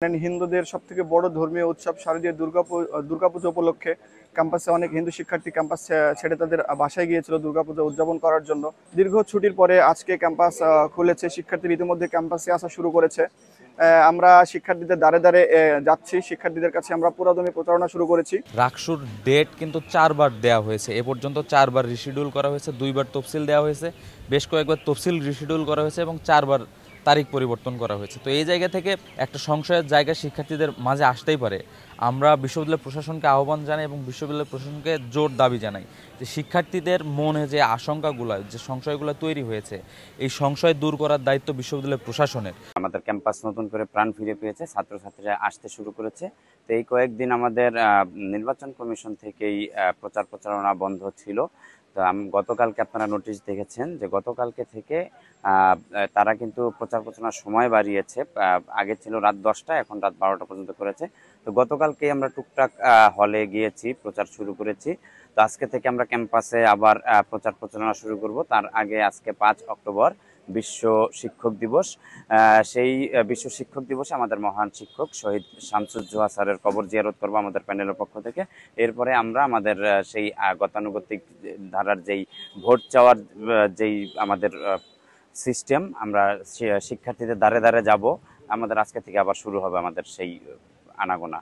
হিন্দুদের সবথেকে বড় ধর্মীয় উৎসব শারদীয় দুর্গাপূজা উপলক্ষে ক্যাম্পাসে অনেক হিন্দু শিক্ষার্থী ক্যাম্পাস ছেড়ে তাদের বাসায় গিয়েছিল দুর্গাপূজা উদযাপন করার জন্য। দীর্ঘ ছুটির পরে আজকে ক্যাম্পাস খুলেছে, শিক্ষার্থীরা ইতিমধ্যে ক্যাম্পাসে আসা শুরু করেছে। আমরা শিক্ষার্থীদের দ্বারে দ্বারে যাচ্ছি, শিক্ষার্থীদের কাছে আমরা পুরোদমে প্রচারণা শুরু করেছি। রাকসুর ডেট কিন্তু 4 বার দেওয়া হয়েছে, এ পর্যন্ত 4 বার রিশিডিউল করা হয়েছে, 2 বার তফসিল দেওয়া হয়েছে, বেশ কয়েকবার তফসিল রিশিডিউল করা হয়েছে এবং 4 বার তারিখ পরিবর্তন করা হয়েছে। তো এই জায়গা থেকে একটা সংশয়ের জায়গা শিক্ষার্থীদের মাঝে আসতেই পারে। আমরা বিশ্ববিদ্যালয় প্রশাসনকে আহ্বান জানাই এবং বিশ্ববিদ্যালয় প্রশাসনকে জোর দাবি জানাই যে শিক্ষার্থীদের মনে যে আশঙ্কাগুলো, যে সংশয়গুলো তৈরি হয়েছে, এই সংশয় দূর করার দায়িত্ব বিশ্ববিদ্যালয় প্রশাসনের। আমাদের ক্যাম্পাস নতুন করে প্রাণ ফিরে পেয়েছে, ছাত্রছাত্রীরা আসতে শুরু করেছে। তো এই কয়েকদিন আমাদের নির্বাচন কমিশন থেকেই প্রচারণা বন্ধ ছিল। তো গতকালকে আপনারা নোটিশ দেখেছেন যে গতকালকে থেকে তারা কিন্তু প্রচারণার সময় বাড়িয়েছে। আগে ছিল রাত 10টা, এখন রাত 12টা পর্যন্ত করেছে। তো গতকালকে আমরা টুকটাক হলে গিয়েছি, প্রচার শুরু করেছি। তো আজকে থেকে আমরা ক্যাম্পাসে আবার প্রচারণা শুরু করব। তার আগে আজকে 5 অক্টোবর বিশ্ব শিক্ষক দিবস। সেই বিশ্ব শিক্ষক দিবসে আমাদের মহান শিক্ষক শহীদ শামসুজ্জোহা স্যারের কবর জিয়ারত করবো আমাদের প্যানেলের পক্ষ থেকে। এরপরে আমরা আমাদের সেই গতানুগতিক ধারার যেই ভোট চাওয়ার যেই আমাদের সিস্টেম, আমরা শিক্ষার্থীদের দ্বারে দ্বারে যাব। আমাদের আজকে থেকে আবার শুরু হবে আমাদের সেই আনাগোনা।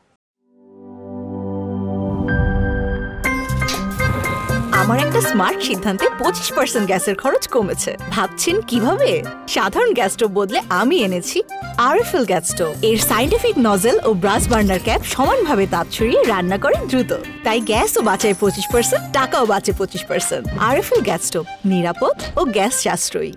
আমার একটা স্মার্ট সিদ্ধান্তে 25% গ্যাসের খরচ কমেছে। ভাবছেন কিভাবে? সাধারণ গ্যাস স্টোভ বদলে আমি এনেছি আরএফএল গ্যাস স্টোভ। এর সাইন্টিফিক নজল ও ব্রাস বার্নার ক্যাপ সমানভাবে তাপ ছড়িয়ে রান্না করে দ্রুত, তাই গ্যাসও বাঁচায় 25%, টাকাও বাঁচে 25%। আরএফএল গ্যাস স্টোভ নিরাপদ ও গ্যাস সাশ্রয়ী।